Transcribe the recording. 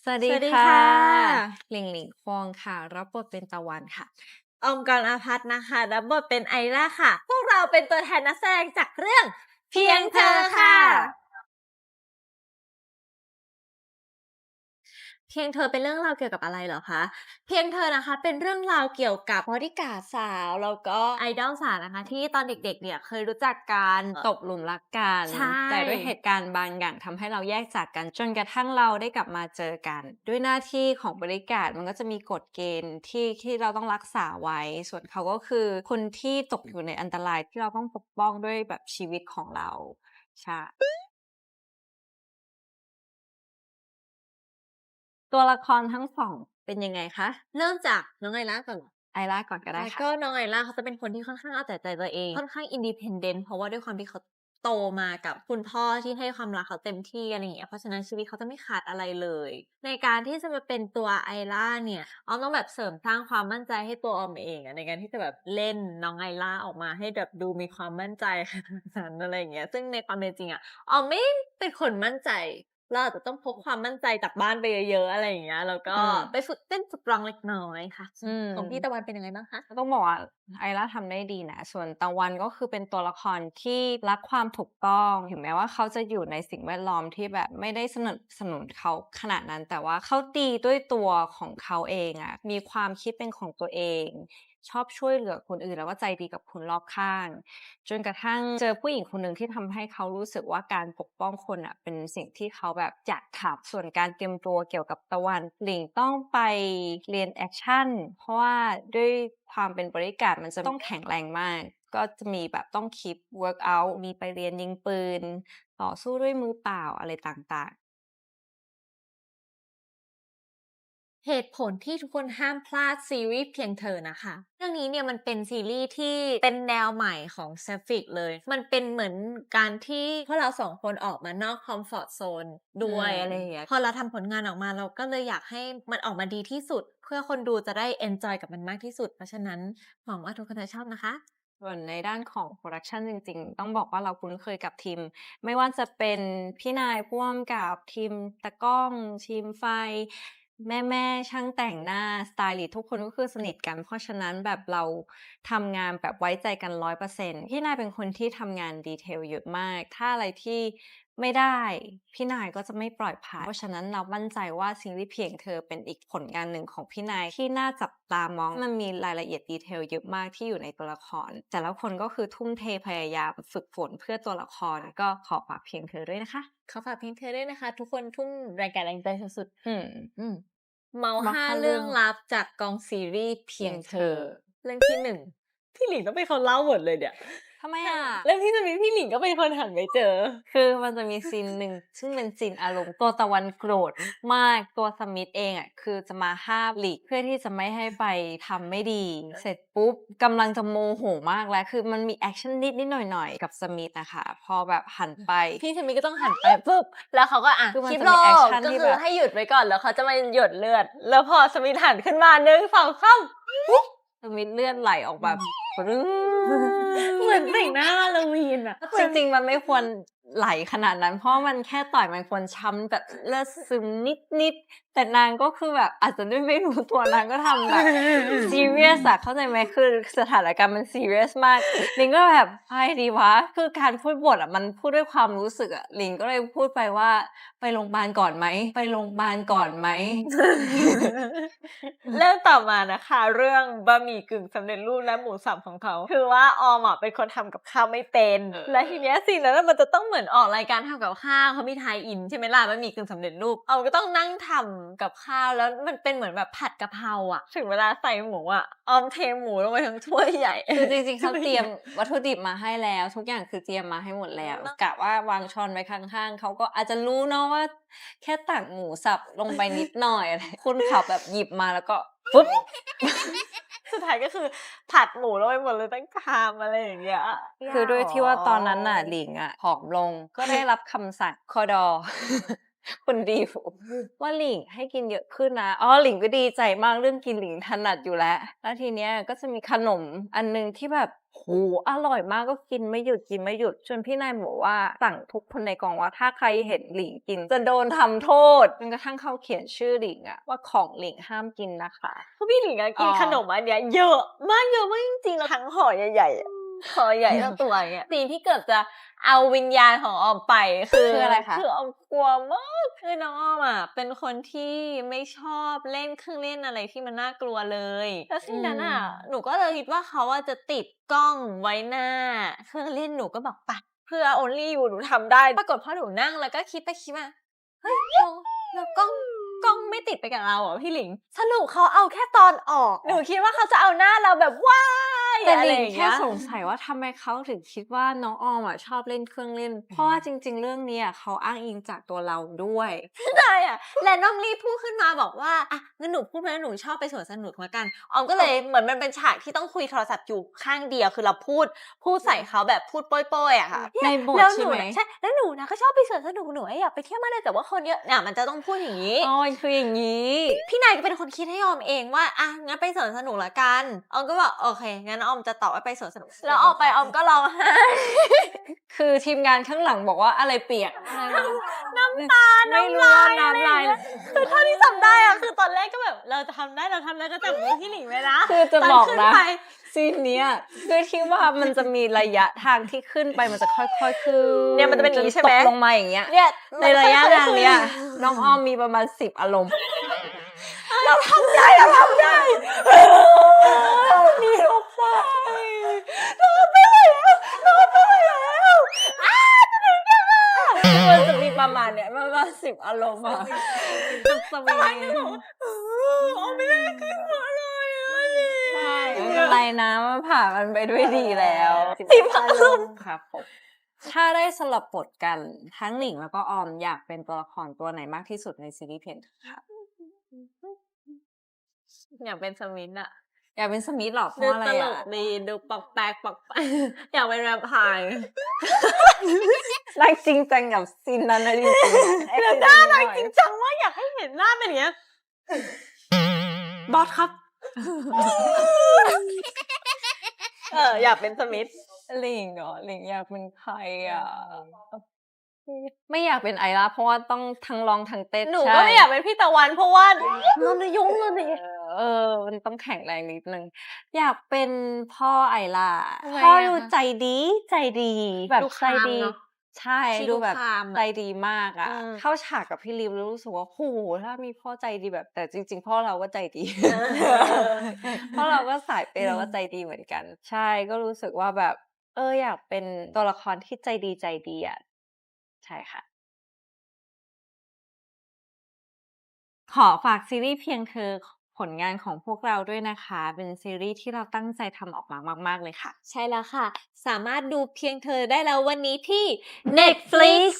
สวัสสดีวัสดีค่ะค่ะหลิงหลิงควงค่ะรับบทเป็นตะวันค่ะออมกรอาภัทรนะคะรับบทเป็นไอร่าค่ะพวกเราเป็นตัวแทนนักแสดงจากเรื่องเพียงเธอค่ะเพียงเธอเป็นเรื่องราวเกี่ยวกับอะไรเหรอคะเพียงเธอนะคะเป็นเรื่องราวเกี่ยวกับบอดี้การ์ดสาวแล้วก็ไอดอลสาวนะคะที่ตอนเด็กๆเนี่ยเคยรู้จักกันตกหลุมรักกันใชแต่ด้วย่เหตุการณ์บางอย่างทำให้เราแยกจากกันจนกระทั่งเราได้กลับมาเจอกันด้วยหน้าที่ของบริการดมันก็จะมีกฎเกณฑ์ที่เราต้องรักษาไว้ส่วนเขาก็คือคนที่ตกอยู่ในอันตรายที่เราต้องปกป้องด้วยแบบชีวิตของเราใช่ตัวละครทั้งสองเป็นยังไงคะเริ่มจากน้องไอร่าก่อนเหรอ ไอร่าก่อนก็ได้ค่ะก็น้องไอล่าเขาจะเป็นคนที่ค่อนข้างเอาแต่ใจตัวเองค่อนข้าง independent เพราะว่าด้วยความที่เขาโตมากับคุณพ่อที่ให้ความรักเขาเต็มที่อะไรอย่างเงี้ยเพราะฉะนั้นชีวิตเขาจะไม่ขาดอะไรเลยในการที่จะมาเป็นตัวไอล่าเนี่ยออมต้องแบบเสริมสร้างความมั่นใจให้ตัวออมเองอะในการที่จะแบบเล่นน้องไอล่าออกมาให้แบบดูมีความมั่นใจขนาดนั้นอะไรอย่างเงี้ยซึ่งในความเป็นจริงอะออมไม่เป็นคนมั่นใจเราอาจจะต้องพกความมั่นใจจากบ้านไปเยอะๆอะไรอย่างเงี้ยแล้วก็อืมไปฝึกเต้นฝึกร้องเล็กน้อยค่ะอืม ของพี่ตะวันเป็นยังไงบ้างคะ ก็ต้องบอกว่าไอร่าทำได้ดีนะส่วนตะวันก็คือเป็นตัวละครที่รักความถูกต้องถึงแม้ว่าเขาจะอยู่ในสิ่งแวดล้อมที่แบบไม่ได้สนับสนุนเขาขนาดนั้นแต่ว่าเขาดีด้วยตัวของเขาเองอะมีความคิดเป็นของตัวเองชอบช่วยเหลือคนอื่นแล้วก็ใจดีกับคนรอบข้างจนกระทั่งเจอผู้หญิงคนหนึ่งที่ทำให้เขารู้สึกว่าการปกป้องคนน่ะเป็นสิ่งที่เขาแบบอยากทำส่วนการเตรียมตัวเกี่ยวกับตะวันหลิ่งต้องไปเรียนแอกชันเพราะว่าด้วยความเป็นบริการดมันจะต้องแข็งแรงมากก็จะมีแบบต้อง keep workout มีไปเรียนยิงปืนต่อสู้ด้วยมือเปล่าอะไรต่างๆ เหตุผลที่ทุกคนห้ามพลาดซีรีส์เพียงเธอนะคะเรื่องนี้เนี่ยมันเป็นซีรีส์ที่เป็นแนวใหม่ของ Sapphic เลยมันเป็นเหมือนการที่พวกเราสองคนออกมานอกคอมฟอร์ตโซนอืด้วยอะไรอย่างเงี้ยมพอเราทำผลงานออกมาเราก็เลยอยากให้มันออกมาดีที่สุดเพื่อคนดูจะได้เอนจอยกับมันมากที่สุดเพราะฉะนั้นหวังว่าทุกคนจะชอบนะคะส่วนในด้านของโพรดักชันจริงๆต้องบอกว่าเราคุ้นเคยกับทีมไม่ว่าจะเป็นพี่นายผู้กำกับทีมตากล้องทีมไฟแม่ๆช่างแต่งหน้าสไตลิสต์ทุกคนก็คือสนิทกันเพราะฉะนั้นแบบเราทำงานแบบไว้ใจกัน100%พี่นายเป็นคนที่ทำงาน detail เยอะมากถ้าอะไรที่ไม่ได้พี่นายก็จะไม่ปล่อยผ่านเพราะฉะนั้นเรามั่นใจว่าซีรีส์เพียงเธอเป็นอีกผลงานหนึ่งของพี่นายที่น่าจับตามองมันมีรายละเอียด detail เยอะมากที่อยู่ในตัวละครแต่ละคนก็คือทุ่มเทพยายามฝึกฝนเพื่อตัวละครก็ขอฝากเพียงเธอด้วยนะคะขอฝากเพียงเธอด้วยนะคะทุกคนทุ่มแรงกายแรงใจสุดอืมๆเมามา5เข้าเรื่องเรื่องลับจากกองซีรีส์เพีเพียงเธอยงเธอเรื่องที่1พี่หลิงต้องเป็นคนเล่าหมดเลยเนี่ยทำไมอะ เรื่องที่จะมีพี่หลิงก็เป็นคนหันไปเจอคือมันจะมีซีนหนึ่งซึ่งเป็นซีนอารมณ์ตัวตะวันโกรธมากตัวสมิธเองอะคือจะมาห้ามหลีกเพื่อที่จะไม่ให้ไปทำไม่ดีเสร็จปุ๊บกำลังจะโมโหมากแล้วคือมันมีแอกชันนิดๆหน่อยๆกับสมิธอะค่ะพอแบบหันไปพี่สมิธก็ต้องหันไปปุ๊บแล้วเขาก็อะคือมันคลิปโลจะมีแอกชันก็ที่แบบคือให้หยุดไว้ก่อนแล้วเขาจะมาหยดเลือดแล้วพอสมิธหันขึ้นมา1 2 3สมิธเลือดไหลออกแบบปรื๊เหมือนแต่งด หน้า Halloween อะจริงๆมันไม่ควรไหลขนาดนั้นเพราะมันแค่ต่อยมันควรช้ำแบบเลือดซึมนิดๆแต่นางก็คือแบบอาจจะด้วยไม่รู้ตัวนางก็ทำแบบซีเรียสอะเข้าใจไหมคือสถานการณ์มันซีเรียสมากลิงก็แบบอะไรดีวะคือการพูดบทอะมันพูดด้วยความรู้สึกอะลิงก็เลยพูดไปว่าไปโรงพยาบาลก่อนไหมไปโรงพยาบาลก่อนไหม เรื่องต่อมานะคะเรื่องบะหมี่กึ่งสำเร็จรูปและหมูสับของเขาคือว่าออมอะเป็นคนทำกับข้าวไม่เป็นและทีเนี้ยสิ่งนั้นน่ะมันจะต้องเหมือนออกรายการทำกับข้าวเขามี tie in ใช่ไหมล่ะบะหมี่กึ่งสำเร็จรูปออมก็ต้องนั่งทำกับข้าวแล้วมันเป็นเหมือนแบบผัดกะเพราอะถึงเวลาใส่หมูอะออมเทหมูลงไปทั้งถ้วยใหญ่ คือจริงๆ เขาเตรียม ถ้วยใหญ่ วัตถุดิบมาให้แล้วทุกอย่างคือเตรียมมาให้หมดแล้วเนาะ กะว่าวางช้อนไว้ข้างๆเขาก็อาจจะรู้เนาะว่าแค่ตักหมูสับลงไปนิดหน่อยอะไรคุณเขาแบบหยิบมาแล้วก็ปุ๊บ สุดท้ายก็คือผัดหมูลงไปหมดเลยทั้งชามอะไรอย่างเงี้ยคือด้วยที่ว่าตอนนั้นน่ะหลิงอะผอมลงก็ได้รับคำสั่งคด คุณดิวว่าหลิงให้กินเยอะขึ้นนะหลิงก็ดีใจมากเรื่องกินหลิงถนัดอยู่แล้วทีเนี้ยก็จะมีขนมอันหนึ่งที่แบบโอ้โฮอร่อยมากก็กินไม่หยุดจนพี่นายบอกว่าสั่งทุกคนในกองว่าถ้าใครเห็นหลิงกินจะโดนทำโทษจนกระทั่งเขาเขียนชื่อหลิงอะว่าของหลิงห้ามกินนะคะ เพราะพี่หลิงอะกินขนมอันเนี้ยเยอะมากจริงๆแล้วทั้งห่อใหญ่ๆอะห่อใหญ่เท่าตัวอย่างเงี้ยซีนที่เกือบจะเอาวิญญาณของออมไปคืออะไรคะ คือออมกลัวมากคือน้องออมอะเป็นคนที่ไม่ชอบเล่นเครื่องเล่นอะไรที่มันน่ากลัวเลยแล้วซีนนั้นอะหนูก็เลยคิดว่าเขาอะจะติดกล้องไว้หน้าเครื่องเล่นหนูก็บอกไปเพื่อ only you หนูทำได้ปรากฏพอหนูนั่งแล้วก็คิดไปคิดมาเฮ้ยแล้วกล้องไม่ติดไปกับเราเหรอพี่หลิงสรุปเขาเอาแค่ตอนออกหนูคิดว่าเขาจะเอาหน้าเราแบบว้ายแต่ อะ ห ไร ลิง อย่าง แค่ เงี้ย สงสัยว่าทำไมเขาถึงคิดว่าน้องออมอะชอบเล่นเครื่องเล่น เพราะว่าจริงๆ เรื่องนี้อะเขาอ้างอิงจากตัวเราด้วย ใช่อะแรนดอมลี่พูดขึ้นมาบอกว่าอ่ะงั้นหนูพูดมาแล้วหนูชอบไปสวนสนุกแล้วกันออมก็เลยเหมือนมันเป็นฉากที่ต้องคุยโทรศัพท์อยู่ข้างเดียวคือเราพูดใส่เขาแบบพูดโป้ยๆอะค่ะ ในบท แล้ว ใช่ หนู ไหม น่ะใช่แล้วหนูนะก็ชอบไปสวนสนุกหนูอยากไปเที่ยวมากเลยแต่ว่าคนเยอะเนี่ยมันจะต้องพูดอย่างนี้ คืออย่างนี้ พี่นายก็เป็นคนคิดให้ออมเองว่าอ่ะงั้นไปสวนสนุกละกันออมก็บอกโอเคงั้นออมจะตอบว่าไปสวนสนุกแล้วออกไปออมก็ร้องไห้ คือทีมงานข้างหลังบอกว่าอะไรเปียก น้ำตา ไม่รู้ว่าน้ำลาย คือเท่าที่จำได้อะคือตอนแรกก็แบบเราจะทำได้ก็จับมือพี่หลิงไว้นะ คือจะ ตน บอก ขึ้ นะ ไป ซีนเนี้ยคือที่ว่ามันจะมีระยะทางที่ขึ้นไปมันจะค่อยๆขึ้น เนี่ยมันจะเป็นอย่างนี้ใช่ไหม ตกลงมาอย่างเงี้ย เนี่ย ในระยะทางเนี้ย มัค่อ น้องอ้อมมีประมาณ10 อารมณ์ เราทำได้นี่ลงไปเราไม่ไหวแล้วมันจะมีประมาณเนี้ยประมาณ10 อารมณ์อะสวิง ออมไม่ได้ขึ้นมาเลยอะ ใช่ไม่เป็นไรนะมันผ่านมันไปด้วยดีแล้ว 10 อารมณ์ ครับผมถ้าได้สลับบทกันทั้งหลิงแล้วก็ออมอยากเป็นตัวละครตัวไหนมากที่สุดในซีรีส์เพนค่ะ อยากเป็นสมิธอะ อยากเป็นสมิธหรอเพ ดู ราะอะไร ตล อ่ะ กดีดูปอกแปลกอยากเป็นแวมไพร์ รักจริงจังกับซีนนั้นนะจริงๆ แล้วหน้ารักจริงจังมากอยากให้เห็นหน้าเป็นอย่างเงี้ยบอสครับ อยากเป็นสมิธ หลิงเหรอหลิงอยากเป็นใครอ่ะไม่อยากเป็นไอร่าเพราะว่าต้องทั้งร้องทั้งเต้น หนู ใช่ ก็ไม่อยากเป็นพี่ตะวันเพราะว่าเราในยุ่งเลย มันต้องแข็งแรงนิดนึงอยากเป็นพ่อไอร่า ทำไม พ่อ อะ ดู คะ ใจดี แบบ ดู ใจ คาม ดี เนอะ ใช่ ชี ดู ดู แบบ คามอะ ใจดีมากอ่ะ อืม เข้าฉากกับพี่ลิวแล้วรู้สึกว่าโหถ้ามีพ่อใจดีแบบแต่จริง ๆ พ่อเราก็ใจดี เพราะเราก็สายเปย์เราก็ใจดีเหมือนกัน ใช่ก็รู้สึกว่าแบบ อยากเป็นตัวละครที่ใจดีอ่ะใช่ค่ะ ขอฝากซีรีส์เพียงเธอผลงานของพวกเราด้วยนะคะ เป็นซีรีส์ที่เราตั้งใจทำออกมามากๆเลยค่ะ ใช่แล้วค่ะ สามารถดูเพียงเธอได้แล้ววันนี้ที่ Netflix